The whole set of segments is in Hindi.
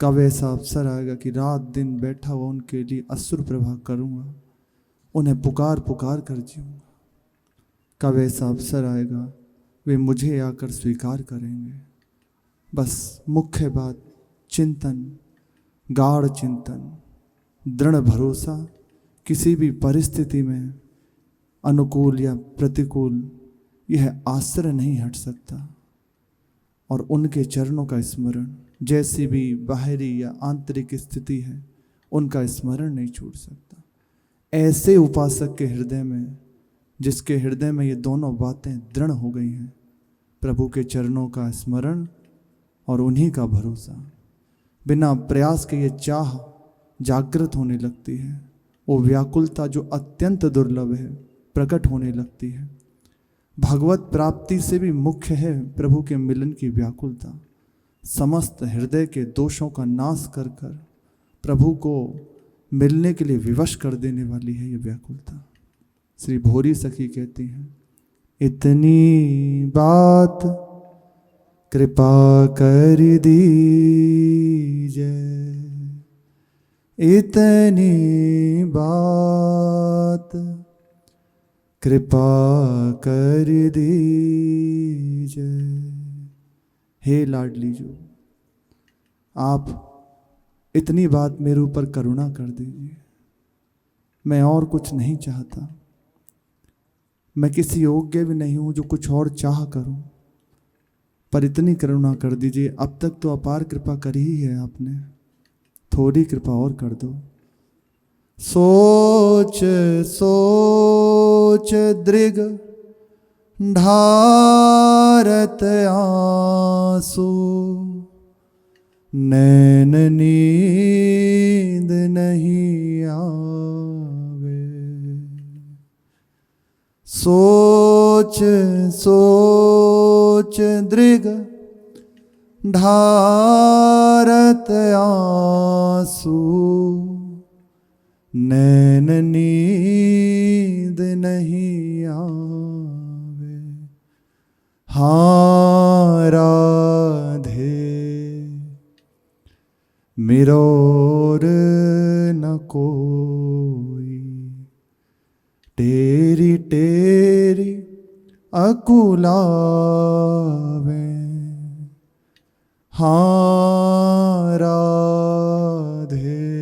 कब ऐसा अवसर आएगा कि रात दिन बैठा हुआ उनके लिए असुर प्रभा करूँगा, उन्हें पुकार पुकार कर जीऊँगा। कब ऐसा अवसर आएगा वे मुझे आकर स्वीकार करेंगे। बस मुख्य बात चिंतन, गाढ़ चिंतन, दृढ़ भरोसा, किसी भी परिस्थिति में अनुकूल या प्रतिकूल यह आश्रय नहीं हट सकता। और उनके चरणों का स्मरण, जैसी भी बाहरी या आंतरिक स्थिति है, उनका स्मरण नहीं छूट सकता। ऐसे उपासक के हृदय में, जिसके हृदय में ये दोनों बातें दृढ़ हो गई हैं, प्रभु के चरणों का स्मरण और उन्हीं का भरोसा, बिना प्रयास के ये चाह जागृत होने लगती है। वो व्याकुलता जो अत्यंत दुर्लभ है प्रकट होने लगती है। भगवत प्राप्ति से भी मुख्य है प्रभु के मिलन की व्याकुलता। समस्त हृदय के दोषों का नाश कर कर प्रभु को मिलने के लिए विवश कर देने वाली है ये व्याकुलता। श्री भोरी सखी कहती हैं, इतनी बात कृपा कर दीजिए, इतनी बात कृपा कर दीजिए। हे लाडली जो, आप इतनी बात मेरे ऊपर करुणा कर दीजिए। मैं और कुछ नहीं चाहता, मैं किसी योग्य भी नहीं हूँ जो कुछ और चाह करूँ, पर इतनी करुणा कर दीजिए। अब तक तो अपार कृपा करी ही है आपने, थोड़ी कृपा और कर दो। सोच सोच दृग ढारत आंसू, नैन नींद नहीं आवे। सोच सोच दृग ढारत आंसू, नैन नींद नहीं आवे। हाँ राधे मिरोर न कोई, तेरी तेरी अकुलावे। हाँ राधे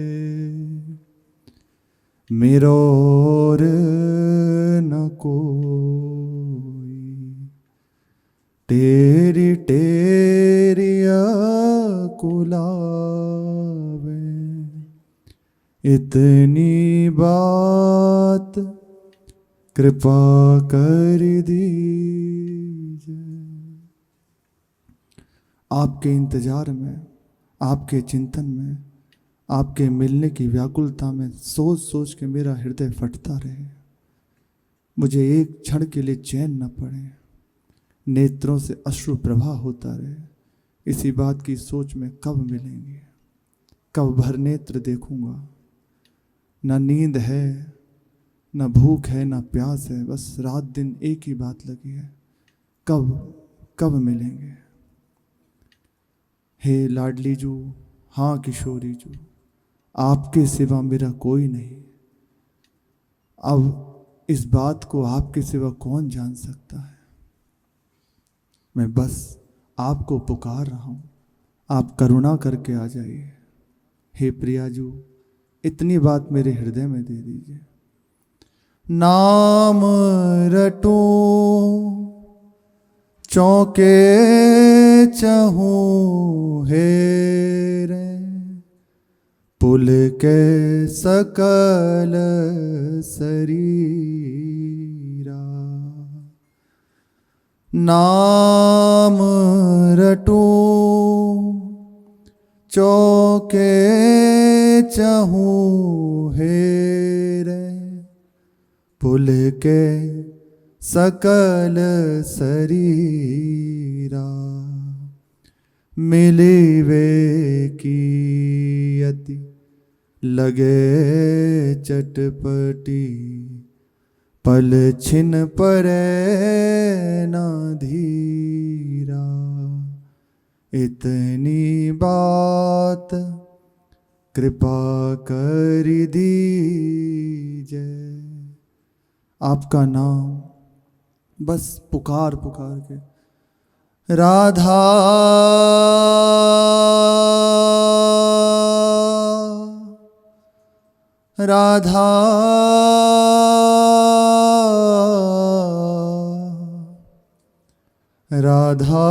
मिरोर न कोई, तेरी तेरी अकुलावे। इतनी बात कृपा कर दीजिए। आपके इंतजार में, आपके चिंतन में, आपके मिलने की व्याकुलता में सोच सोच के मेरा हृदय फटता रहे। मुझे एक क्षण के लिए चैन न पड़े, नेत्रों से अश्रु प्रवाह होता रहे। इसी बात की सोच में कब मिलेंगे, कब भर नेत्र देखूंगा। न नींद है, न भूख है, न प्यास है, बस रात दिन एक ही बात लगी है, कब कब मिलेंगे। हे लाडली जू, हाँ किशोरी जू, आपके सिवा मेरा कोई नहीं। अब इस बात को आपके सिवा कौन जान सकता है। मैं बस आपको पुकार रहा हूँ, आप करुणा करके आ जाइए। हे प्रियाजू, इतनी बात मेरे हृदय में दे दीजिए। नाम रटूं चौके चहूं हेरे, पुल के सकल शरीरा। नाम रटूं चौके चहूं हेरे, पुल के सकल शरीरा। मिलिवे की अति लगे चटपटी, पल छिन परे ना धीरा। इतनी बात कृपा कर दीजिए। आपका नाम बस पुकार पुकार के, राधा राधा राधा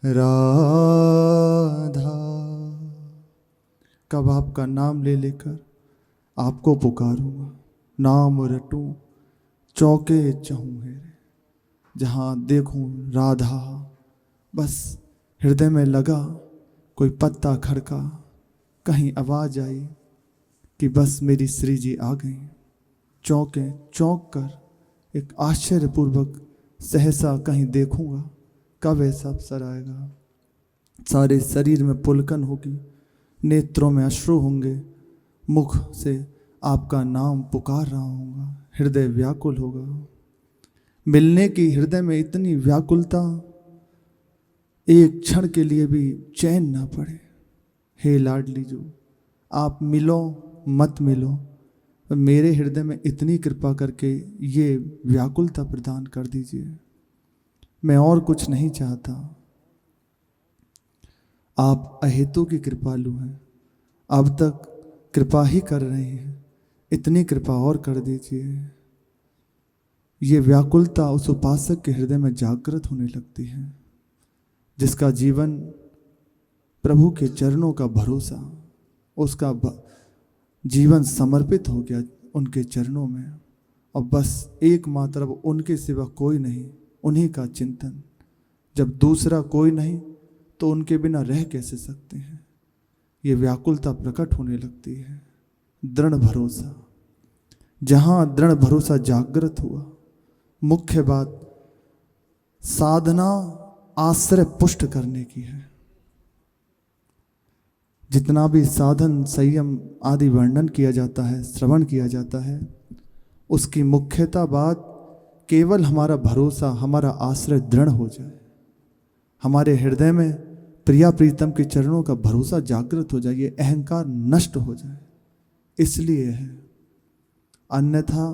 राधा। कब आपका नाम ले लेकर आपको पुकारूंगा, नाम रटूं चौके चाहूँ हेरे, जहाँ देखूं राधा। बस हृदय में लगा कोई पत्ता खड़का, कहीं आवाज आई कि बस मेरी श्री जी आ गई। चौंके चौंक कर एक आश्चर्यपूर्वक सहसा कहीं देखूंगा, कब ऐसा अवसर आएगा। सारे शरीर में पुलकन होगी, नेत्रों में अश्रु होंगे, मुख से आपका नाम पुकार रहा होगा, हृदय व्याकुल होगा। मिलने की हृदय में इतनी व्याकुलता, एक क्षण के लिए भी चैन ना पड़े। हे लाडली जो, आप मिलो मत मिलो, पर मेरे हृदय में इतनी कृपा करके ये व्याकुलता प्रदान कर दीजिए। मैं और कुछ नहीं चाहता। आप अहेतु की कृपालु हैं, अब तक कृपा ही कर रहे हैं, इतनी कृपा और कर दीजिए। ये व्याकुलता उस उपासक के हृदय में जागृत होने लगती है, जिसका जीवन प्रभु के चरणों का भरोसा, उसका जीवन समर्पित हो गया उनके चरणों में, और बस एकमात्र अब उनके सिवा कोई नहीं, उन्हीं का चिंतन। जब दूसरा कोई नहीं तो उनके बिना रह कैसे सकते हैं। ये व्याकुलता प्रकट होने लगती है। दृढ़ भरोसा, जहाँ दृढ़ भरोसा जागृत हुआ, मुख्य बात साधना आश्रय पुष्ट करने की है। जितना भी साधन संयम आदि वर्णन किया जाता है, श्रवण किया जाता है, उसकी मुख्यता बात केवल हमारा भरोसा, हमारा आश्रय दृढ़ हो जाए, हमारे हृदय में प्रिया प्रीतम के चरणों का भरोसा जागृत हो जाए, ये अहंकार नष्ट हो जाए, इसलिए है। अन्यथा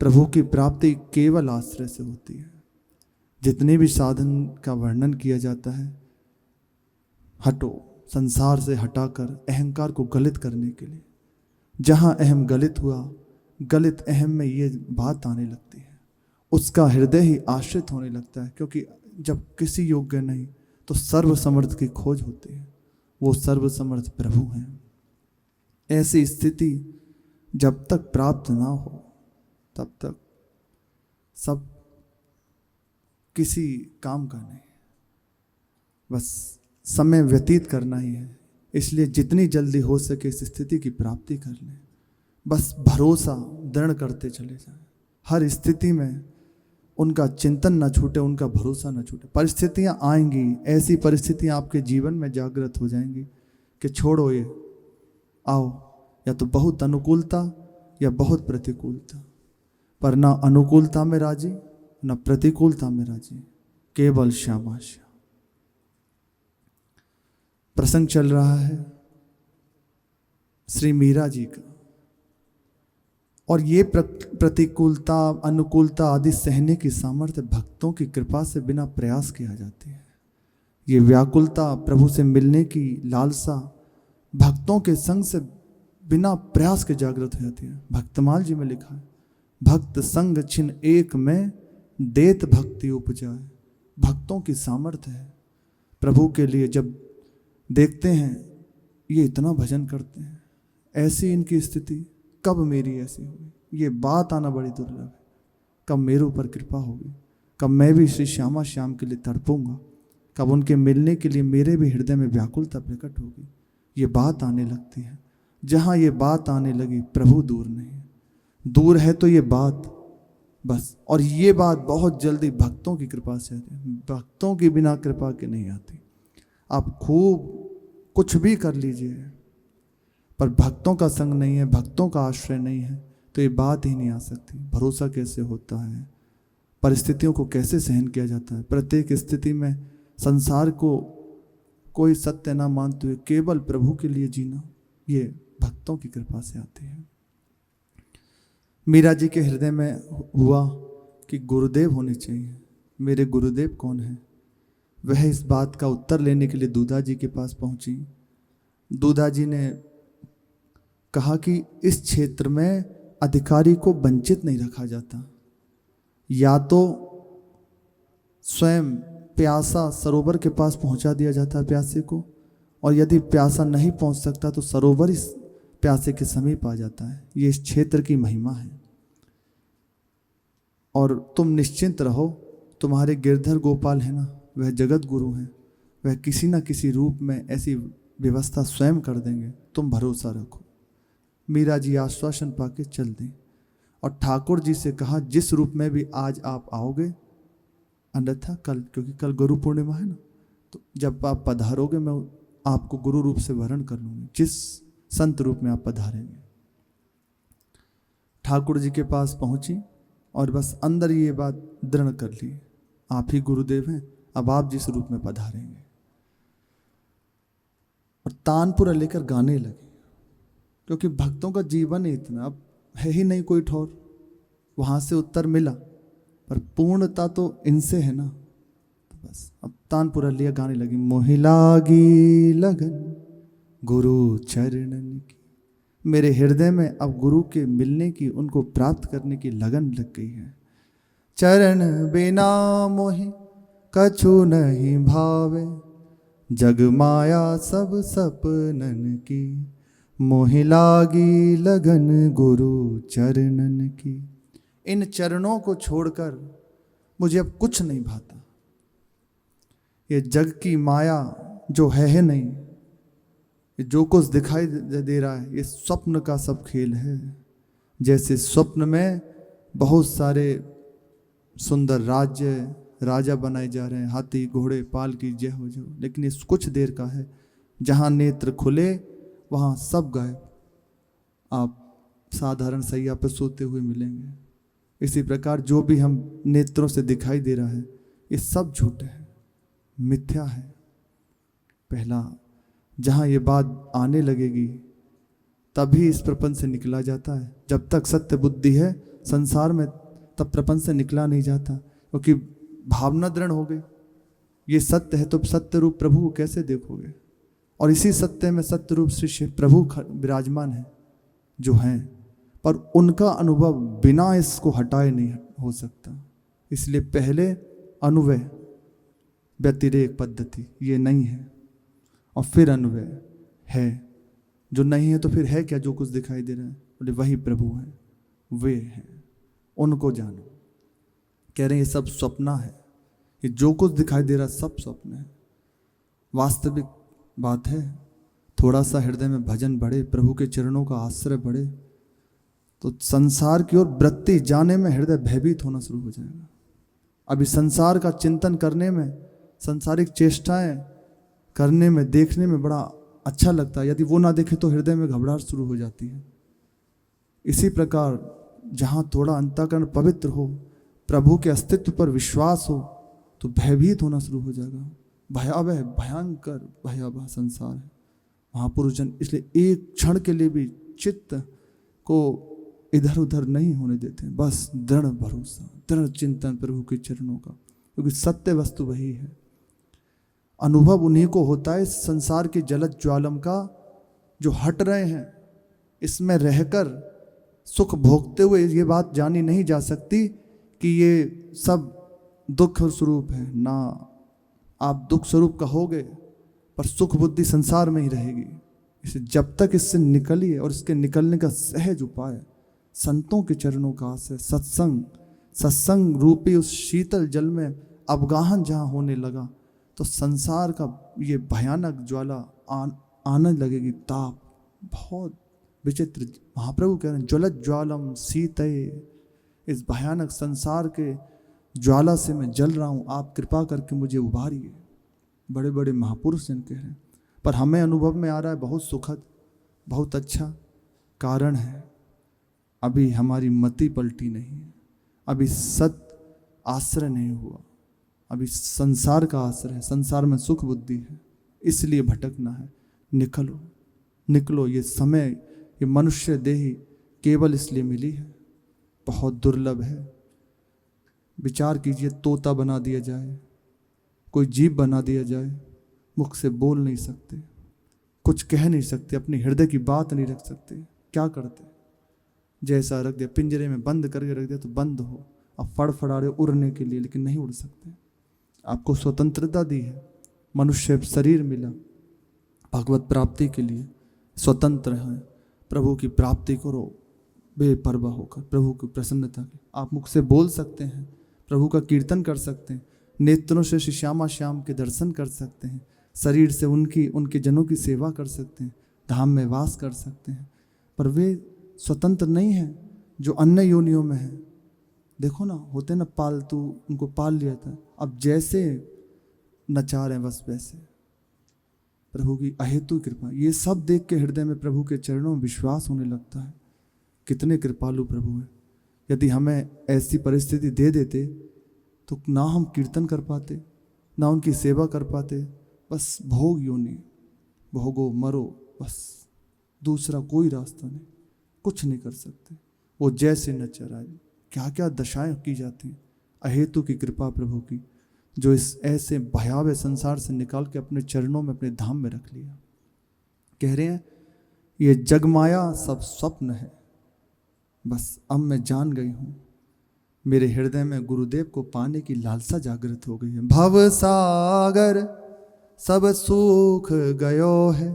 प्रभु की प्राप्ति केवल आश्रय से होती है। जितने भी साधन का वर्णन किया जाता है, हटो, संसार से हटाकर अहंकार को गलित करने के लिए। जहाँ अहम गलित हुआ, गलित अहम में ये बात आने लगती है, उसका हृदय ही आश्रित होने लगता है। क्योंकि जब किसी योग्य नहीं तो सर्वसमर्थ की खोज होती है, वो सर्वसमर्थ प्रभु हैं। ऐसी स्थिति जब तक प्राप्त ना हो तब तक सब किसी काम का नहीं, बस समय व्यतीत करना ही है। इसलिए जितनी जल्दी हो सके इस स्थिति की प्राप्ति कर लें। बस भरोसा दृढ़ करते चले जाएं, हर स्थिति में उनका चिंतन न छूटे, उनका भरोसा न छूटे। परिस्थितियां आएंगी, ऐसी परिस्थितियां आपके जीवन में जागृत हो जाएंगी कि छोड़ो ये, आओ, या तो बहुत अनुकूलता या बहुत प्रतिकूलता, पर ना अनुकूलता में राजी न प्रतिकूलता में राजी, केवल श्यामा श्याम। प्रसंग चल रहा है श्री मीरा जी का, और ये प्रतिकूलता अनुकूलता आदि सहने की सामर्थ्य भक्तों की कृपा से बिना प्रयास किया जाती है। ये व्याकुलता, प्रभु से मिलने की लालसा भक्तों के संग से बिना प्रयास के जागृत हो जाती है। भक्तमाल जी में लिखा है, भक्त संग छिन एक में देत भक्ति उपजाए। भक्तों की सामर्थ्य है। प्रभु के लिए जब देखते हैं ये इतना भजन करते हैं, ऐसी इनकी स्थिति, कब मेरी ऐसी होगी, ये बात आना बड़ी दुर्लभ है। कब मेरे ऊपर कृपा होगी, कब मैं भी श्री श्यामा श्याम के लिए तड़पूंगा, कब उनके मिलने के लिए मेरे भी हृदय में व्याकुलता प्रकट होगी, ये बात आने लगती है। जहाँ ये बात आने लगी, प्रभु दूर नहीं है, दूर है तो ये बात बस। और ये बात बहुत जल्दी भक्तों की कृपा से आती है, भक्तों की बिना कृपा के नहीं आती। आप खूब कुछ भी कर लीजिए, पर भक्तों का संग नहीं है, भक्तों का आश्रय नहीं है, तो ये बात ही नहीं आ सकती। भरोसा कैसे होता है, परिस्थितियों को कैसे सहन किया जाता है। प्रत्येक स्थिति में संसार को कोई सत्य ना मानते हुए केवल प्रभु के लिए जीना, ये भक्तों की कृपा से आती है। मीरा जी के हृदय में हुआ कि गुरुदेव होने चाहिए। मेरे गुरुदेव कौन है? वह इस बात का उत्तर लेने के लिए दूधा जी के पास पहुंची। दूधा जी ने कहा कि इस क्षेत्र में अधिकारी को वंचित नहीं रखा जाता, या तो स्वयं प्यासा सरोवर के पास पहुंचा दिया जाता है प्यासे को, और यदि प्यासा नहीं पहुंच सकता तो सरोवर इस प्यासे के समीप आ जाता है। ये इस क्षेत्र की महिमा है। और तुम निश्चिंत रहो, तुम्हारे गिरधर गोपाल है ना, वह जगत गुरु हैं, वह किसी न किसी रूप में ऐसी व्यवस्था स्वयं कर देंगे, तुम भरोसा रखो। मीरा जी आश्वासन पाके चल दी और ठाकुर जी से कहा, जिस रूप में भी आज आप आओगे, अन्यथा कल, क्योंकि कल गुरु पूर्णिमा है ना, तो जब आप पधारोगे मैं आपको गुरु रूप से वरण कर लूँगी, जिस संत रूप में आप पधारेंगे। ठाकुर जी के पास पहुंची और बस अंदर ये बात दृढ़ कर ली, आप ही गुरुदेव हैं, अब आप जिस रूप में पधारेंगे। और तानपुरा लेकर गाने लगे, क्योंकि भक्तों का जीवन ही इतना, अब है ही नहीं कोई ठौर। वहां से उत्तर मिला, पर पूर्णता तो इनसे है ना, तो बस अब तानपुरा लिया, गाने लगी। मोहि लागी लगन गुरु चरणन की। मेरे हृदय में अब गुरु के मिलने की, उनको प्राप्त करने की लगन लग गई है। चरण बिना मोहि कछु नहीं भावे, जग माया सब सपनन की। मोहि लागी लगन गुरु चरणन की। इन चरणों को छोड़कर मुझे अब कुछ नहीं भाता। ये जग की माया जो है नहीं, ये जो कुछ दिखाई दे रहा है, ये स्वप्न का सब खेल है। जैसे स्वप्न में बहुत सारे सुंदर राज्य, राजा बनाए जा रहे हैं, हाथी घोड़े पालकी जय हो जो, लेकिन ये कुछ देर का है। जहाँ नेत्र खुले वहाँ सब गायब, आप साधारण सैया पर सोते हुए मिलेंगे। इसी प्रकार जो भी हम नेत्रों से दिखाई दे रहा है, ये सब झूठ है, मिथ्या है। पहला जहाँ ये बात आने लगेगी तभी इस प्रपंच से निकला जाता है। जब तक सत्य बुद्धि है संसार में, तब प्रपंच से निकला नहीं जाता, क्योंकि भावना दृढ़ हो गई, ये सत्य है तो सत्य रूप प्रभु को कैसे देखोगे। और इसी सत्य में सत्य रूप श्री शिव प्रभु विराजमान है जो हैं, पर उनका अनुभव बिना इसको हटाए नहीं हो सकता। इसलिए पहले अनुवय व्यतिरेक पद्धति ये नहीं है, और फिर अनुवय है। जो नहीं है तो फिर है क्या? जो कुछ दिखाई दे रहा है, बोले वही प्रभु है, वे हैं, उनको जानो। कह रहे हैं ये सब स्वप्न है, ये जो कुछ दिखाई दे रहा है सब स्वप्न है। वास्तविक बात है, थोड़ा सा हृदय में भजन बढ़े, प्रभु के चरणों का आश्रय बढ़े, तो संसार की ओर वृत्ति जाने में हृदय भयभीत होना शुरू हो जाएगा। अभी संसार का चिंतन करने में, सांसारिक चेष्टाएं करने में, देखने में बड़ा अच्छा लगता है, यदि वो ना देखे तो हृदय में घबराहट शुरू हो जाती है। इसी प्रकार जहाँ थोड़ा अंतःकरण पवित्र हो, प्रभु के अस्तित्व पर विश्वास हो, तो भयभीत होना शुरू हो जाएगा। भयावह भयंकर भयावह संसार है महापुरुष जन, इसलिए एक क्षण के लिए भी चित्त को इधर उधर नहीं होने देते, बस दृढ़ भरोसा, दृढ़ चिंतन प्रभु के चरणों का, क्योंकि सत्य वस्तु वही है। अनुभव उन्हीं को होता है संसार के जलद ज्वालम का, जो हट रहे हैं। इसमें रहकर सुख भोगते हुए ये बात जानी नहीं जा सकती कि ये सब दुख स्वरूप है ना। आप दुख स्वरूप कहोगे पर सुख बुद्धि संसार में ही रहेगी। इसे जब तक इससे निकलिए, और इसके निकलने का सहज उपाय संतों के चरणों का आश्रय, सत्संग, सत्संग रूपी उस शीतल जल में अवगाहन जहाँ होने लगा, तो संसार का ये भयानक ज्वाला आने लगेगी। ताप बहुत विचित्र, महाप्रभु कह रहे हैं ज्वलत ज्वालम शीतये, इस भयानक संसार के ज्वाला से मैं जल रहा हूँ, आप कृपा करके मुझे उबारिए। बड़े बड़े महापुरुष जन कह रहे हैं, पर हमें अनुभव में आ रहा है बहुत सुखद, बहुत अच्छा। कारण है अभी हमारी मति पलटी नहीं है, अभी सत्य आश्रय नहीं हुआ, अभी संसार का आश्रय है, संसार में सुख बुद्धि है, इसलिए भटकना है। निकलो निकलो, ये समय, ये मनुष्य देही केवल इसलिए मिली है, बहुत दुर्लभ है। विचार कीजिए, तोता बना दिया जाए, कोई जीव बना दिया जाए, मुख से बोल नहीं सकते, कुछ कह नहीं सकते, अपने हृदय की बात नहीं रख सकते, क्या करते? जैसा रख दिया, पिंजरे में बंद करके रख दिया तो बंद हो, अब फड़फड़ा रहे उड़ने के लिए, लेकिन नहीं उड़ सकते। आपको स्वतंत्रता दी है, मनुष्य शरीर मिला भगवत प्राप्ति के लिए, स्वतंत्र हैं, प्रभु की प्राप्ति करो बेपरवाह होकर, प्रभु की प्रसन्नता की। आप मुख से बोल सकते हैं, प्रभु का कीर्तन कर सकते हैं, नेत्रों से श्री श्यामा श्याम के दर्शन कर सकते हैं, शरीर से उनके जनों की सेवा कर सकते हैं, धाम में वास कर सकते हैं, पर वे स्वतंत्र नहीं हैं जो अन्य योनियों में हैं। देखो ना, होते ना पालतू, उनको पाल लिया था, अब जैसे नचा रहे हैं बस वैसे। प्रभु की अहेतु कृपा, ये सब देख के हृदय में प्रभु के चरणों में विश्वास होने लगता है, कितने कृपालु प्रभु हैं। यदि हमें ऐसी परिस्थिति दे देते तो ना हम कीर्तन कर पाते, ना उनकी सेवा कर पाते, बस भोग योनि, भोगो मरो, बस दूसरा कोई रास्ता नहीं, कुछ नहीं कर सकते। वो जैसे न चराए, क्या क्या दशाएं की जाती हैं, अहेतु की कृपा प्रभु की, जो इस ऐसे भयावह संसार से निकाल के अपने चरणों में, अपने धाम में रख लिया। कह रहे हैं ये जगमाया सब स्वप्न है, बस अब मैं जान गई हूँ, मेरे हृदय में गुरुदेव को पाने की लालसा जागृत हो गई है। भव सागर सब सुख गयो है,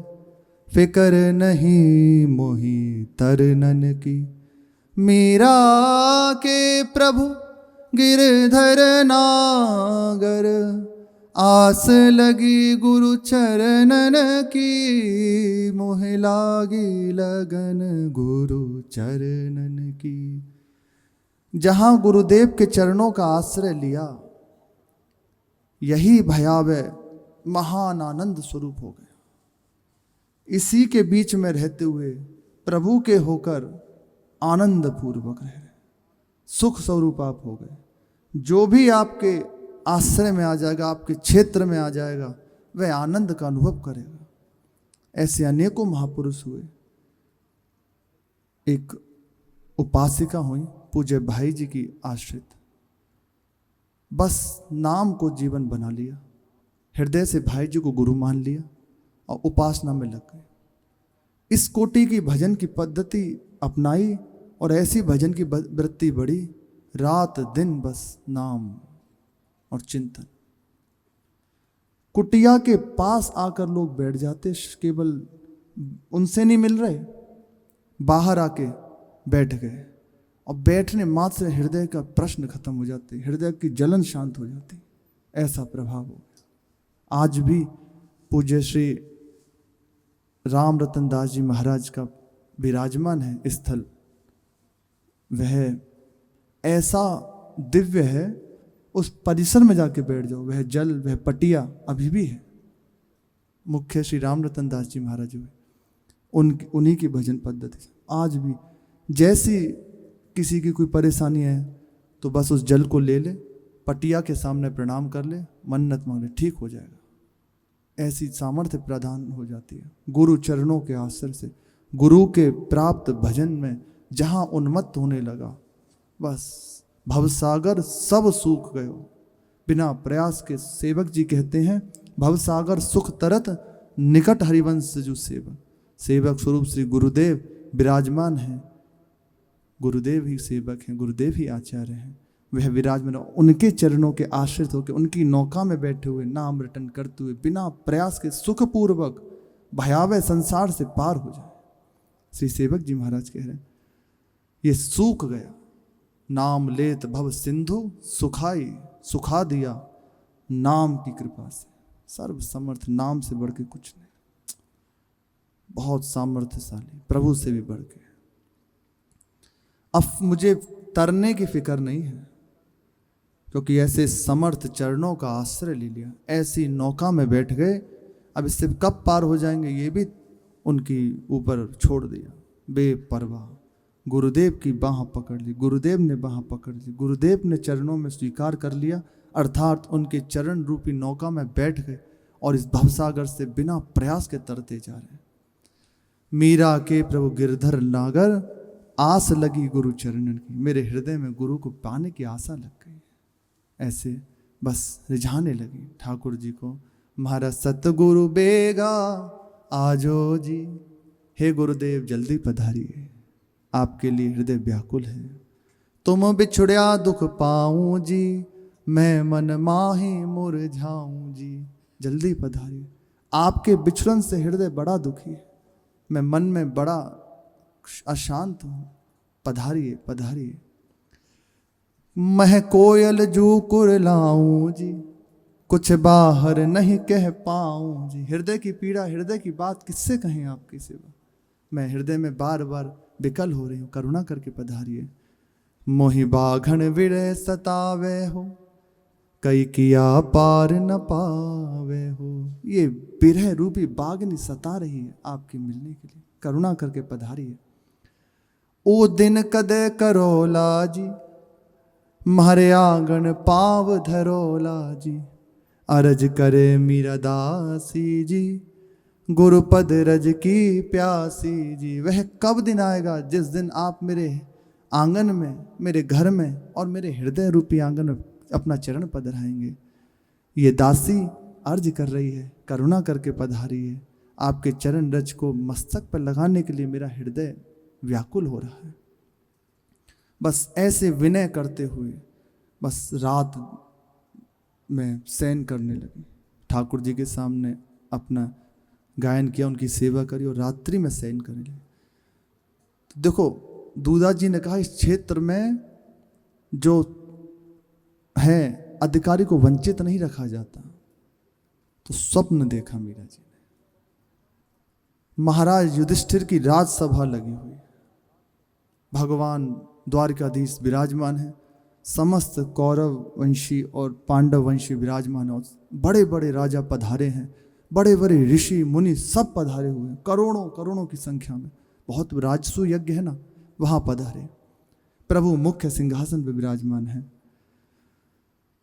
फिकर नहीं मोहि तरनन की, मीरा के प्रभु गिरधर नागर, आस लगी गुरु चरणन की, मोह लागी लगन गुरु चरणन की। जहां गुरुदेव के चरणों का आश्रय लिया, यही भयावह महान आनंद स्वरूप हो गया। इसी के बीच में रहते हुए प्रभु के होकर आनंद पूर्वक रह रहे, सुख स्वरूप आप हो गए। जो भी आपके आश्रय में आ जाएगा, आपके क्षेत्र में आ जाएगा, वह आनंद का अनुभव करेगा। ऐसे अनेकों महापुरुष हुए। एक उपासिका हुई पूज्य भाई जी की आश्रित, बस नाम को जीवन बना लिया, हृदय से भाई जी को गुरु मान लिया और उपासना में लग गए। इस कोटि की भजन की पद्धति अपनाई और ऐसी भजन की वृत्ति बढ़ी, रात दिन बस नाम और चिंतन। कुटिया के पास आकर लोग बैठ जाते, केवल उनसे नहीं मिल रहे, बाहर आके बैठ गए और बैठने मात्र से हृदय का प्रश्न खत्म हो जाते, हृदय की जलन शांत हो जाती। ऐसा प्रभाव हो गया। आज भी पूज्य श्री राम रतन दास जी महाराज का विराजमान है स्थल, वह ऐसा दिव्य है, उस परिसर में जाके बैठ जाओ, वह जल, वह पटिया अभी भी है। मुख्य श्री राम रतन दास जी महाराज हुए, उन्हीं की भजन पद्धति आज भी, जैसी किसी की कोई परेशानी है तो बस उस जल को ले ले, पटिया के सामने प्रणाम कर ले, मन्नत मांग ले, ठीक हो जाएगा। ऐसी सामर्थ्य प्रदान हो जाती है गुरु चरणों के आश्रय से। गुरु के प्राप्त भजन में जहाँ उन्मत्त होने लगा, बस भवसागर सब सूख गयो, बिना प्रयास के। सेवक जी कहते हैं, भवसागर सुख तरत निकट हरिवंश जो सेवक। सेवक स्वरूप श्री गुरुदेव विराजमान हैं, गुरुदेव ही सेवक हैं, गुरुदेव ही आचार्य हैं, वह विराजमान। उनके चरणों के आश्रित होकर उनकी नौका में बैठे हुए, नाम रटन करते हुए, बिना प्रयास के सुखपूर्वक भयावह संसार से पार हो जाए। श्री सेवक जी महाराज कह रहे हैं, ये सूख गया, नाम लेत भव सिंधु सुखाई, सुखा दिया नाम की कृपा से। सर्व समर्थ नाम से बढ़ के कुछ नहीं, बहुत सामर्थ्यशाली, प्रभु से भी बढ़ के। अब मुझे तरने की फिक्र नहीं है, क्योंकि ऐसे समर्थ चरणों का आश्रय ले लिया, ऐसी नौका में बैठ गए। अब इससे कब पार हो जाएंगे ये भी उनकी ऊपर छोड़ दिया, बेपरवाह। गुरुदेव की बाह पकड़ ली, गुरुदेव ने बाह पकड़ ली, गुरुदेव ने चरणों में स्वीकार कर लिया, अर्थात उनके चरण रूपी नौका में बैठ गए और इस भवसागर से बिना प्रयास के तरते जा रहे हैं। मीरा के प्रभु गिरधर नागर, आस लगी गुरु चरणन की, मेरे हृदय में गुरु को पाने की आशा लग गई। ऐसे बस रिझाने लगी ठाकुर जी को, महाराज सतगुरु बेगा आजो जी, हे गुरुदेव जल्दी पधारिए, आपके लिए हृदय व्याकुल है। तुम बिछुड़िया दुख पाऊं जी, मैं मन माही मुरझाऊं जी, जल्दी पधारिए। आपके बिछड़न से हृदय बड़ा दुखी है, मैं मन में बड़ा अशांत हूं, पधारिए पधारिए। मैं कोयल जू कुरलाऊं जी, कुछ बाहर नहीं कह पाऊं जी, हृदय की पीड़ा, हृदय की बात किससे कहें आपकी सिवा, मैं हृदय में बार बार विकल हो रही हूं, करुणा करके पधारिए। मोहि बाघन विरह सतावे हो, कई किया पार न पावे हो, ये विरह रूपी बागनी सता रही है आपके मिलने के लिए, करुणा करके पधारिए। ओ दिन कदे करोला जी, म्हारे आंगन पाव धरोला जी, अरज करे मीरा दासी जी, गुरुपद रज की प्यासी जी। वह कब दिन आएगा जिस दिन आप मेरे आंगन में, मेरे घर में और मेरे हृदय रूपी आंगन में अपना चरण पधराएंगे। ये दासी अर्ज कर रही है, करुणा करके पधारिए, आपके चरण रज को मस्तक पर लगाने के लिए मेरा हृदय व्याकुल हो रहा है। बस ऐसे विनय करते हुए बस रात में शयन करने लगी, ठाकुर जी के सामने अपना गायन किया, उनकी सेवा करी और रात्रि में शयन करने लगी। तो देखो दूधा जी ने कहा, इस क्षेत्र में जो है अधिकारी को वंचित नहीं रखा जाता। तो स्वप्न देखा मीरा जी ने, महाराज युधिष्ठिर की राजसभा लगी हुई, भगवान द्वारकाधीश विराजमान है, समस्त कौरव वंशी और पांडव वंशी विराजमान है, बड़े बड़े राजा पधारे हैं, बड़े बड़े ऋषि मुनि सब पधारे हुए हैं, करोड़ों करोड़ों की संख्या में, बहुत राजसू यज्ञ है ना, वहां पधारे। प्रभु मुख्य सिंहासन पर विराजमान है।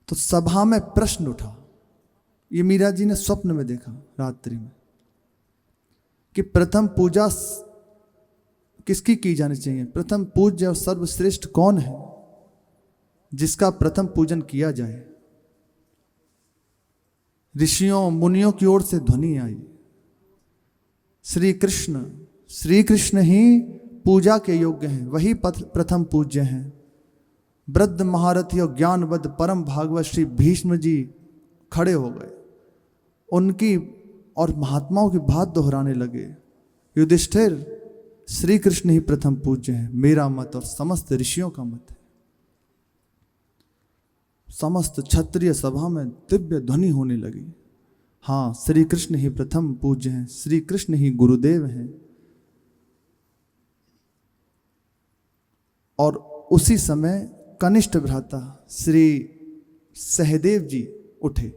तो सभा में प्रश्न उठा, ये मीरा जी ने स्वप्न में देखा रात्रि में, कि प्रथम पूजा किसकी की जानी चाहिए, प्रथम पूज्य और सर्वश्रेष्ठ कौन है जिसका प्रथम पूजन किया जाए। ऋषियों मुनियों की ओर से ध्वनि आई, श्री कृष्ण ही पूजा के योग्य हैं, वही प्रथम पूज्य हैं। वृद्ध महारथी और ज्ञानवद्ध परम भागवत श्री भीष्म जी खड़े हो गए, उनकी और महात्माओं की बात दोहराने लगे। युधिष्ठिर, श्री कृष्ण ही प्रथम पूज्य हैं, मेरा मत और समस्त ऋषियों का मत है। समस्त क्षत्रिय सभा में दिव्य ध्वनि होने लगी, हाँ श्री कृष्ण ही प्रथम पूज्य हैं, श्री कृष्ण ही गुरुदेव हैं। और उसी समय कनिष्ठ भ्राता श्री सहदेव जी उठे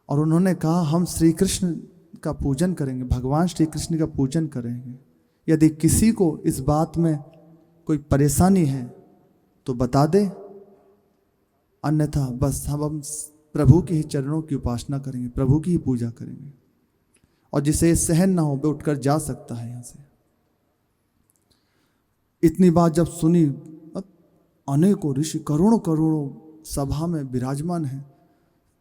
और उन्होंने कहा, हम श्री कृष्ण का पूजन करेंगे, भगवान श्री कृष्ण का पूजन करेंगे। यदि किसी को इस बात में कोई परेशानी है तो बता दे, अन्यथा बस हम प्रभु के ही चरणों की उपासना करेंगे, प्रभु की ही पूजा करेंगे। और जिसे सहन ना हो वह उठकर जा सकता है यहाँ से। इतनी बात जब सुनी, अनेकों ऋषि करोड़ों करोड़ों सभा में विराजमान हैं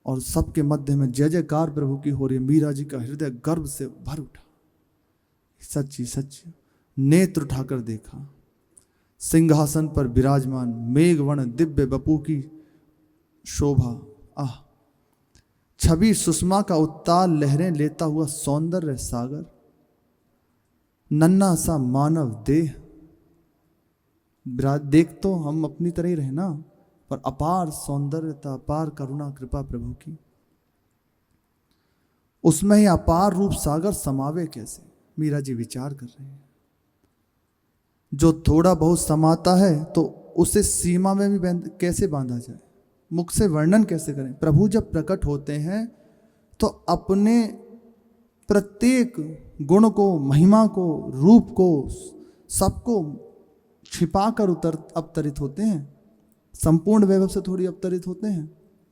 और सबके मध्य में जय जयकार प्रभु की हो रही है। मीरा जी का हृदय गर्व से भर उठा, सच्ची सच्ची नेत्र उठाकर देखा, सिंहासन पर विराजमान मेघवर्ण दिव्य बपू की शोभा, आह छवि सुषमा का उत्ताल लहरें लेता हुआ सौंदर्य सागर, नन्हा सा मानव देह। देख तो हम अपनी तरह ही रहे ना, पर अपार सौंदर्यता, अपार करुणा कृपा प्रभु की, उसमें ही अपार रूप सागर समावे कैसे, मीरा जी विचार कर रहे हैं। जो थोड़ा बहुत समाता है तो उसे सीमा में भी कैसे बांधा जाए, मुख से वर्णन कैसे करें। प्रभु जब प्रकट होते हैं तो अपने प्रत्येक गुण को, महिमा को, रूप को, सबको छिपा कर अवतरित होते हैं, संपूर्ण वैभव से थोड़ी अवतरित होते हैं,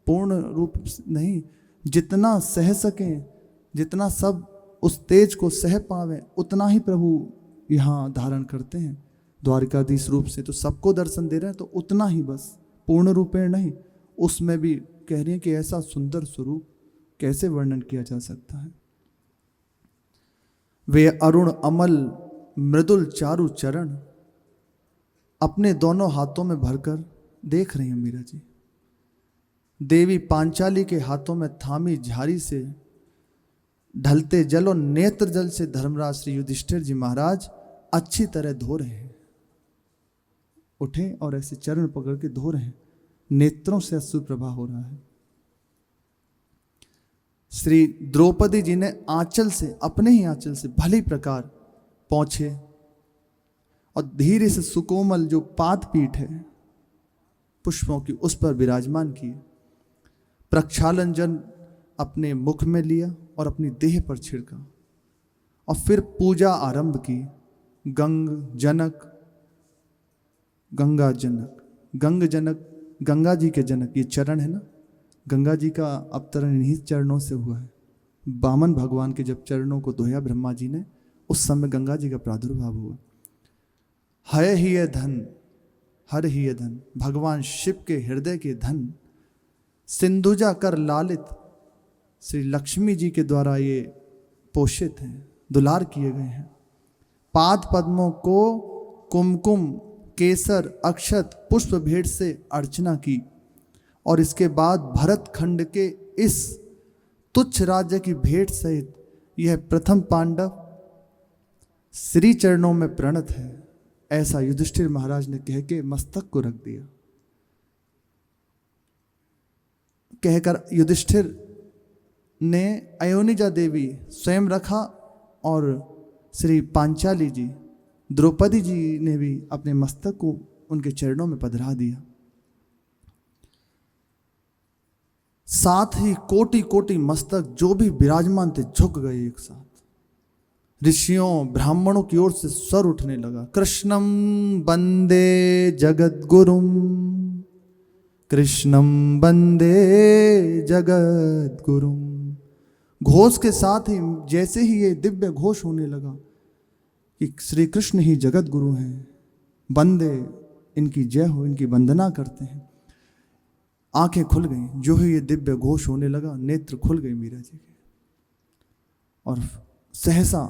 पूर्ण रूप नहीं। जितना सह सकें, जितना सब उस तेज को सह पावे, उतना ही प्रभु यहाँ धारण करते हैं द्वारिकाधीश रूप से। तो सबको दर्शन दे रहे हैं तो उतना ही बस, पूर्ण रूपेण नहीं। उसमें भी कह रही हैं कि ऐसा सुंदर स्वरूप कैसे वर्णन किया जा सकता है। वे अरुण अमल मृदुल चारु चरण अपने दोनों हाथों में भरकर देख रही हैं मीरा जी। देवी पांचाली के हाथों में थामी झारी से ढलते जल और नेत्र जल से धर्मराज श्री युधिष्ठिर जी महाराज अच्छी तरह धो रहे हैं। उठे और ऐसे चरण पकड़ के धो रहे हैं, नेत्रों से अश्रु प्रभा हो रहा है। श्री द्रौपदी जी ने आंचल से, अपने ही आंचल से भली प्रकार पहुंचे और धीरे से सुकोमल जो पाद पीठ है पुष्पों की, उस पर विराजमान किए। प्रक्षालन जल अपने मुख में लिया और अपनी देह पर छिड़का और फिर पूजा आरंभ की। गंग जनक, गंगा जनक, गंग जनक, गंगा जी के जनक, ये चरण है ना, गंगा जी का अवतरण इन्हीं चरणों से हुआ है। वामन भगवान के जब चरणों को धोया ब्रह्मा जी ने, उस समय गंगा जी का प्रादुर्भाव हुआ। हय ही ये धन, हर ही ये धन, भगवान शिव के हृदय के धन सिंधुजा कर लालित श्री लक्ष्मी जी के द्वारा ये पोषित हैं, दुलार किए गए हैं। पाद पद्मों को कुमकुम केसर अक्षत पुष्प भेंट से अर्चना की और इसके बाद भरत खंड के इस तुच्छ राज्य की भेंट सहित यह प्रथम पांडव श्री चरणों में प्रणत है, ऐसा युधिष्ठिर महाराज ने कह के मस्तक को रख दिया। कहकर युधिष्ठिर ने अयोनिजा देवी स्वयं रखा और श्री पांचाली जी, द्रौपदी जी ने भी अपने मस्तक को उनके चरणों में पधरा दिया। साथ ही कोटि कोटि मस्तक जो भी विराजमान थे झुक गए एक साथ। ऋषियों ब्राह्मणों की ओर से स्वर उठने लगा, कृष्णम वंदे जगद्गुरुम, कृष्णम वंदे जगद्गुरुम। घोष के साथ ही जैसे ही ये दिव्य घोष होने लगा कि श्री कृष्ण ही जगत गुरु हैं, बंदे इनकी जय हो, इनकी वंदना करते हैं, आंखें खुल गईं। जो ही ये दिव्य घोष होने लगा, नेत्र खुल गए मीरा जी के और सहसा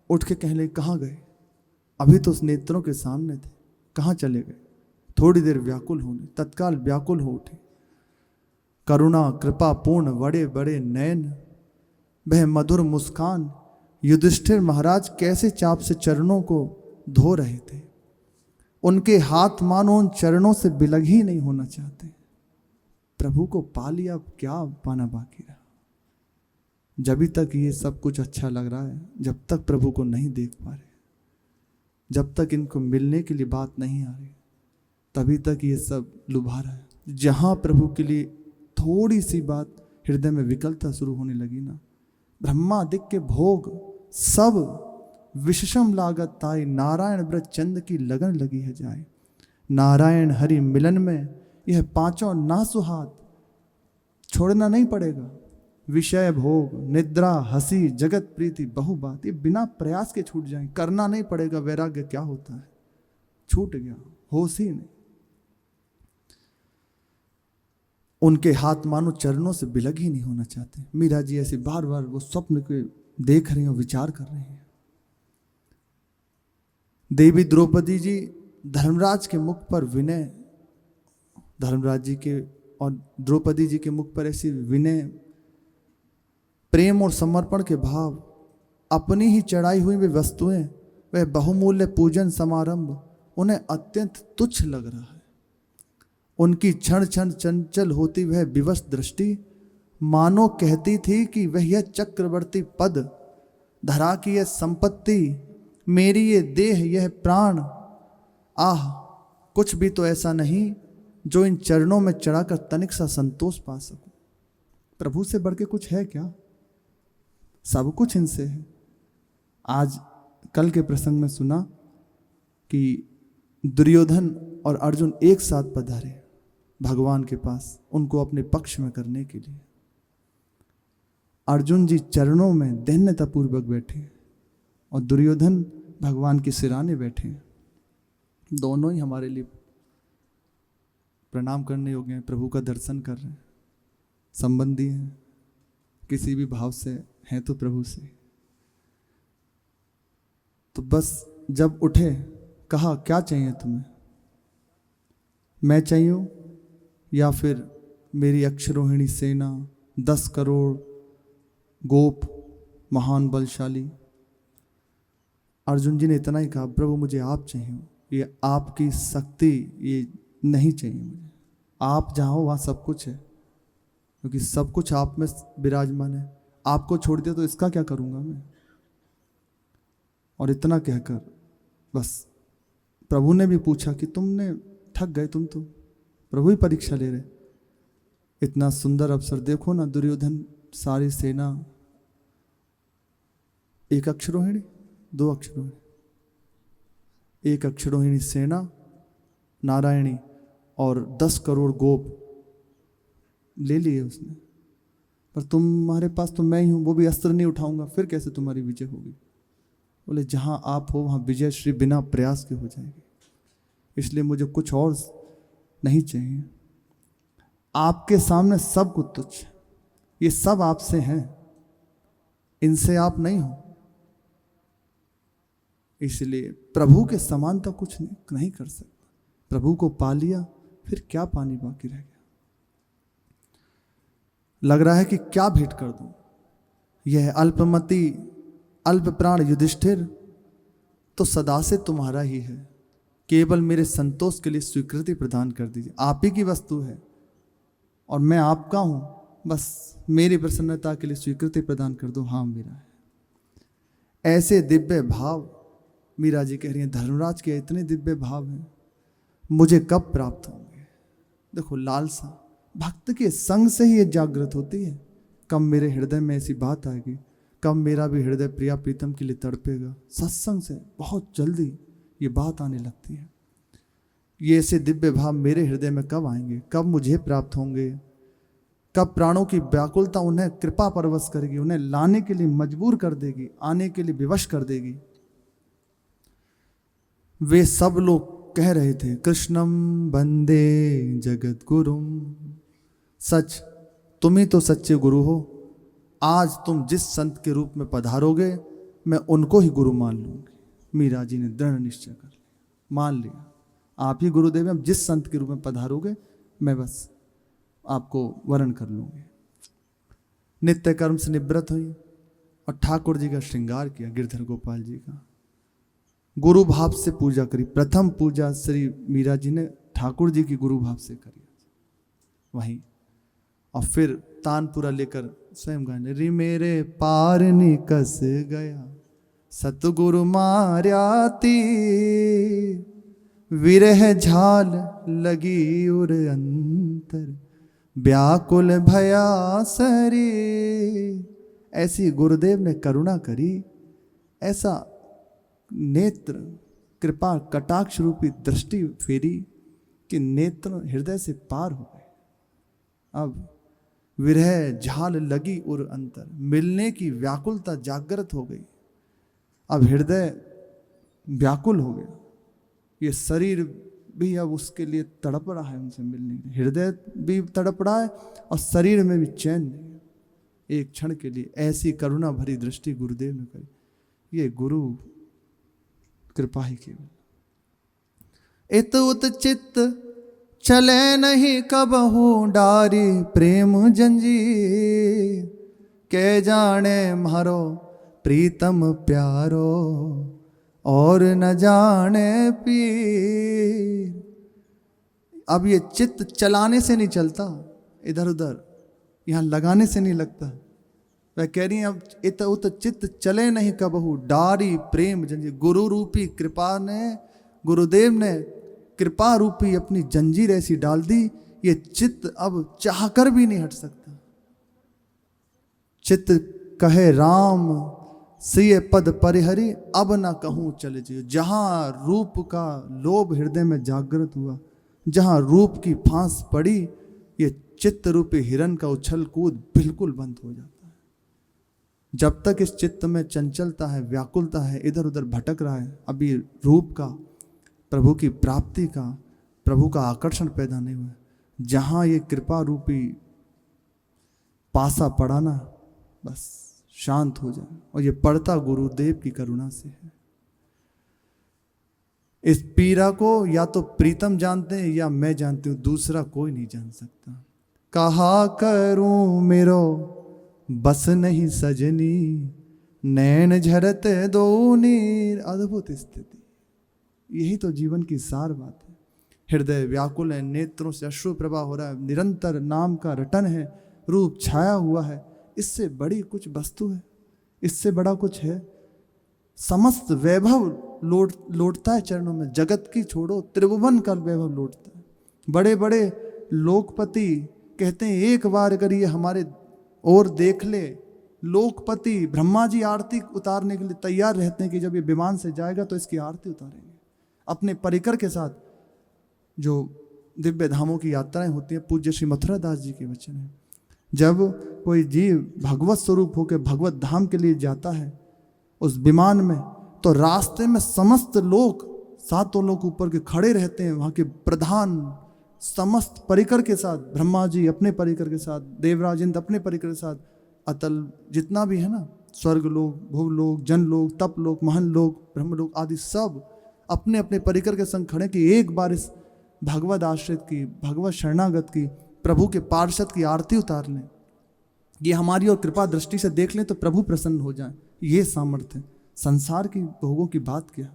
उठ के कहने, कहाँ गए? अभी तो उस नेत्रों के सामने थे, कहाँ चले गए? थोड़ी देर व्याकुल होने, तत्काल व्याकुल हो उठे। करुणा कृपा पूर्ण बड़े बड़े नयन, वह मधुर मुस्कान, युधिष्ठिर महाराज कैसे चाप से चरणों को धो रहे थे। उनके हाथ मानो उन चरणों से बिलग ही नहीं होना चाहते। प्रभु को पा लिया, अब क्या पाना बाकी रहा। जब तक ये सब कुछ अच्छा लग रहा है, जब तक प्रभु को नहीं देख पा रहे, जब तक इनको मिलने के लिए बात नहीं आ रही, तभी तक ये सब लुभा रहा है। जहाँ प्रभु के लिए थोड़ी सी बात हृदय में विकलता शुरू होने लगी ना, ब्रह्मादिक के भोग सब विषम लागत ताई, नारायण व्रत चंद की लगन लगी है जाए। नारायण हरि मिलन में यह पांचों नासुहात छोड़ना नहीं पड़ेगा। विषय भोग निद्रा हंसी जगत प्रीति बहु बात, ये बिना प्रयास के छूट जाए। करना नहीं पड़ेगा। वैराग्य क्या होता है? छूट गया, होश ही नहीं। उनके हाथ मानो चरणों से बिलग ही नहीं होना चाहते। मीरा जी ऐसे बार बार वो स्वप्न के देख रही हैं, विचार कर रही हैं। देवी द्रौपदी जी धर्मराज के मुख पर विनय, धर्मराज जी के और द्रौपदी जी के मुख पर ऐसी विनय, प्रेम और समर्पण के भाव, अपनी ही चढ़ाई हुई वे वस्तुएं, वह बहुमूल्य पूजन समारंभ उन्हें अत्यंत तुच्छ लग रहा है। उनकी क्षण क्षण चंचल होती वह विवश दृष्टि मानो कहती थी कि वह यह चक्रवर्ती पद, धरा की यह संपत्ति, मेरी ये देह, यह प्राण, आह कुछ भी तो ऐसा नहीं जो इन चरणों में चढ़ाकर तनिक सा संतोष पा सकूं। प्रभु से बढ़ के कुछ है क्या? सब कुछ इनसे है। आज कल के प्रसंग में सुना कि दुर्योधन और अर्जुन एक साथ पधारे भगवान के पास उनको अपने पक्ष में करने के लिए। अर्जुन जी चरणों में दैन्यतापूर्वक बैठे और दुर्योधन भगवान के सिराने बैठे। दोनों ही हमारे लिए प्रणाम करने योग्य हैं, प्रभु का दर्शन कर रहे हैं, संबंधी हैं, किसी भी भाव से हैं तो प्रभु से। तो बस जब उठे कहा क्या चाहिए तुम्हें, मैं चाहिए या फिर मेरी अक्षरोहिणी सेना, 10 करोड़ गोप, महान बलशाली। अर्जुन जी ने इतना ही कहा प्रभु मुझे आप चाहिए, ये आपकी शक्ति ये नहीं चाहिए मुझे, आप जहाँ हो वहाँ सब कुछ है, क्योंकि सब कुछ आप में विराजमान है, आपको छोड़ दिया तो इसका क्या करूँगा मैं। और इतना कहकर बस प्रभु ने भी पूछा कि तुमने थक गए, तुम तो प्रभु ही परीक्षा ले रहे, इतना सुंदर अवसर देखो ना, दुर्योधन सारी सेना, एक अक्षरोहिणी, 2 अक्षरोहिणी, एक अक्षरोहिणी सेना नारायणी और 10 करोड़ गोप ले लिए उसने, पर तुम्हारे पास तो मैं ही हूं, वो भी अस्त्र नहीं उठाऊंगा, फिर कैसे तुम्हारी विजय होगी। बोले जहां आप हो वहां विजय श्री बिना प्रयास के हो जाएगी, इसलिए मुझे कुछ और नहीं चाहिए। आपके सामने सब कुछ तुच्छ है, ये सब आपसे हैं, इनसे आप नहीं हो, इसलिए प्रभु के समानता कुछ नहीं कर सकता। प्रभु को पा लिया फिर क्या पानी बाकी रह गया। लग रहा है कि क्या भेंट कर दूं, यह अल्पमति अल्प प्राण युधिष्ठिर तो सदा से तुम्हारा ही है, केवल मेरे संतोष के लिए स्वीकृति प्रदान कर दीजिए। आप ही की वस्तु है और मैं आपका हूं, बस मेरी प्रसन्नता के लिए स्वीकृति प्रदान कर दो, हाँ मेरा है। ऐसे दिव्य भाव मीरा जी कह रही हैं, धर्मराज के इतने दिव्य भाव हैं, मुझे कब प्राप्त होंगे। देखो लालसा भक्त के संग से ही ये जागृत होती है, कब मेरे हृदय में ऐसी बात आएगी, कब मेरा भी हृदय प्रिया प्रीतम के लिए तड़पेगा। सत्संग से बहुत जल्दी ये बात आने लगती है। ये ऐसे दिव्य भाव मेरे हृदय में कब आएंगे, कब मुझे प्राप्त होंगे, कब प्राणों की व्याकुलता उन्हें कृपा परवश करेगी, उन्हें लाने के लिए मजबूर कर देगी, आने के लिए विवश कर देगी। वे सब लोग कह रहे थे कृष्णम वंदे जगत गुरुम, सच तुम ही तो सच्चे गुरु हो। आज तुम जिस संत के रूप में पधारोगे मैं उनको ही गुरु मान लूंगी। मीरा जी ने दृढ़ निश्चय कर लिया, मान लिया आप ही गुरुदेव हैं, जिस संत के रूप में पधारोगे मैं बस आपको वरण कर लूंगी। नित्य कर्म से निवृत्त हुई और ठाकुर जी का श्रृंगार किया, गिरधर गोपाल जी का गुरु भाव से पूजा करी। प्रथम पूजा श्री मीरा जी ने ठाकुर जी की गुरु भाव से करी वहीं, और फिर तानपुरा लेकर स्वयं गाने, री मेरे पार निकस गया सतगुरु मार्याती, विरह झाल लगी उर अंतर व्याकुल भया सरी। ऐसी गुरुदेव ने करुणा करी, ऐसा नेत्र कृपा कटाक्ष रूपी दृष्टि फेरी कि नेत्र हृदय से पार हो गए। अब विरह झाल लगी और अंतर, मिलने की व्याकुलता जागृत हो गई। अब हृदय व्याकुल हो गया, ये शरीर भी अब उसके लिए तड़प रहा है उनसे मिलने के लिए, हृदय भी तड़प रहा है और शरीर में भी चैन नहीं है। एक क्षण के लिए ऐसी करुणा भरी दृष्टि गुरुदेव ने करी, ये गुरु कृपा ही केवल। इत उत चित्त चले नहीं कबहू डारी प्रेम जंजीर, के जाने मारो प्रीतम प्यारो और न जाने पीर। अब ये चित्त चलाने से नहीं चलता, इधर उधर यहाँ लगाने से नहीं लगता। वह कह रही है अब इत उत चित्त चले नहीं कबहू डारी प्रेम जंजीर। गुरु रूपी कृपा ने, गुरुदेव ने कृपा रूपी अपनी जंजीर ऐसी डाल दी, ये चित्त अब चाहकर भी नहीं हट सकता। चित्त कहे राम सिय पद परिहरी अब ना कहूँ चले जियो। जहाँ रूप का लोभ हृदय में जागृत हुआ, जहाँ रूप की फांस पड़ी, ये चित्त रूपी हिरण का उछल कूद बिल्कुल बंद हो जाता है। जब तक इस चित्त में चंचलता है, व्याकुलता है, इधर उधर भटक रहा है, अभी रूप का, प्रभु की प्राप्ति का, प्रभु का आकर्षण पैदा नहीं हुआ, जहाँ ये कृपा रूपी पासा पड़ा ना, बस शांत हो जाए। और ये पड़ता गुरुदेव की करुणा से है। इस पीड़ा को या तो प्रीतम जानते हैं या मैं जानती हूं, दूसरा कोई नहीं जान सकता। कहा करूं मेरो बस नहीं सजनी, नैन झरत दो नीर। अद्भुत स्थिति, यही तो जीवन की सार बात है। हृदय व्याकुल है, नेत्रों से अश्रु प्रवाह हो रहा है, निरंतर नाम का रटन है, रूप छाया हुआ है। इससे बड़ी कुछ वस्तु है, इससे बड़ा कुछ है? समस्त वैभव लौटता है चरणों में। जगत की छोड़ो, त्रिभुवन का वैभव लौटता है। बड़े बड़े लोकपति कहते हैं एक बार अगर ये हमारे और देख ले। लोकपति ब्रह्मा जी आरती उतारने के लिए तैयार रहते हैं कि जब ये विमान से जाएगा तो इसकी आरती उतारेंगे अपने परिकर के साथ। जो दिव्य धामों की यात्राएं होती हैं, पूज्य श्री मथुरा दास जी के वचन है। जब कोई जीव भगवत स्वरूप होकर भगवत धाम के लिए जाता है उस विमान में, तो रास्ते में समस्त लोग, सातों लोग ऊपर के खड़े रहते हैं। वहाँ के प्रधान समस्त परिकर के साथ, ब्रह्मा जी अपने परिकर के साथ, देवराज इंद्र अपने परिकर के साथ, अतल जितना भी है ना, स्वर्ग लोग, भूलोक, जनलोक, तपलोक, महन लोक, ब्रह्मलोक आदि सब अपने अपने परिकर के संग खड़े कि एक बार इस भगवत आश्रित की, भगवत शरणागत की, प्रभु के पार्षद की आरती उतार लें, ये हमारी और कृपा दृष्टि से देख लें तो प्रभु प्रसन्न हो जाए। ये सामर्थ्य। संसार की भोगों की बात क्या,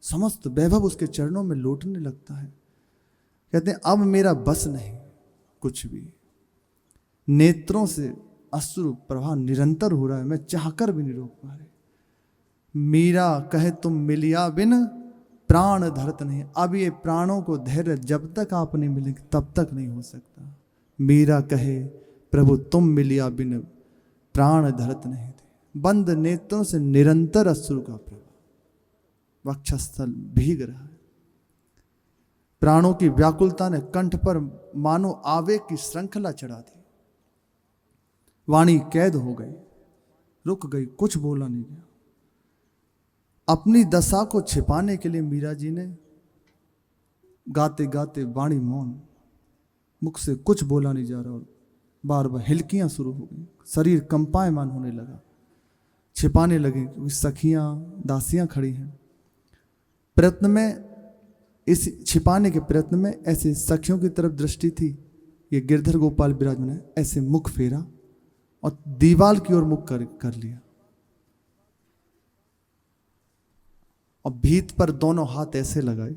समस्त वैभव उसके चरणों में लौटने लगता है। कहते हैं अब मेरा बस नहीं कुछ भी, नेत्रों से अश्रु प्रवाह निरंतर हो रहा है, मैं चाहकर भी नहीं रोक पा रहे। मीरा कहे तुम मिलिया बिन प्राण धरत नहीं। अब ये प्राणों को धैर्य जब तक आप नहीं मिलेंगे तब तक नहीं हो सकता। मीरा कहे प्रभु तुम मिलिया बिन प्राण धरत नहीं थे। बंद नेत्रों से निरंतर अश्रु का प्रवाह, वक्षस्थल भीग रहा है। प्राणों की व्याकुलता ने कंठ पर मानो आवेग की श्रृंखला चढ़ा दी। वाणी कैद हो गई, रुक गई, कुछ बोला नहीं गया। अपनी दशा को छिपाने के लिए मीरा जी ने गाते गाते वाणी मौन, मुख से कुछ बोला नहीं जा रहा और बार बार हिलकियां शुरू हो गई, शरीर कंपायमान होने लगा, छिपाने लगे क्योंकि सखियां दासियां खड़ी हैं। प्रयत्न में, इस छिपाने के प्रयत्न में ऐसे सखियों की तरफ दृष्टि थी। ये गिरधर गोपाल विराजमान है, ऐसे मुख फेरा और दीवार की ओर मुख कर लिया और भीत पर दोनों हाथ ऐसे लगाए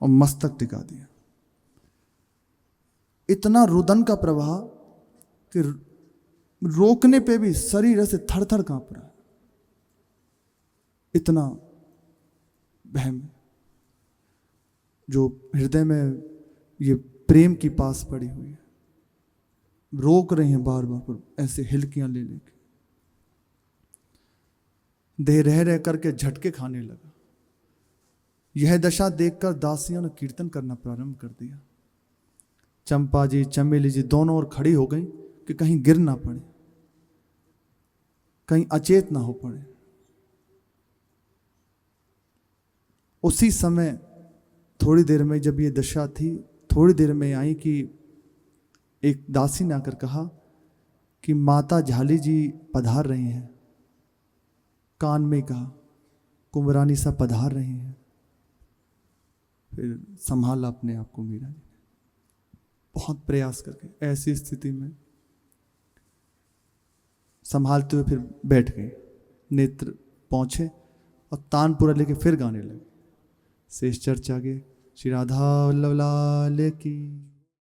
और मस्तक टिका दिया। इतना रुदन का प्रवाह कि रोकने पे भी शरीर ऐसे थर थर कांप रहा है। इतना वहम जो हृदय में ये प्रेम की पास पड़ी हुई है, रोक रहे हैं बार बार पर ऐसे हिलकियां ले लेके। देह रह रह करके झटके खाने लगा। यह दशा देखकर दासियों ने कीर्तन करना प्रारंभ कर दिया। चंपा जी, चमेली जी दोनों ओर खड़ी हो गई कि कहीं गिर ना पड़े, कहीं अचेत ना हो पड़े। उसी समय थोड़ी देर में जब ये दशा थी, थोड़ी देर में आई कि एक दासी ने आकर कहा कि माता झाली जी पधार रही हैं। कान में कहा कुंवरानी सा पधार रही हैं। फिर संभाला अपने आप को मीरा जी, बहुत प्रयास करके ऐसी स्थिति में संभालते हुए फिर बैठ गए, नेत्र पहुंचे और तानपुरा लेके फिर गाने लगे। शेष चर्चा आगे। श्री राधा वल्लभ लाल की।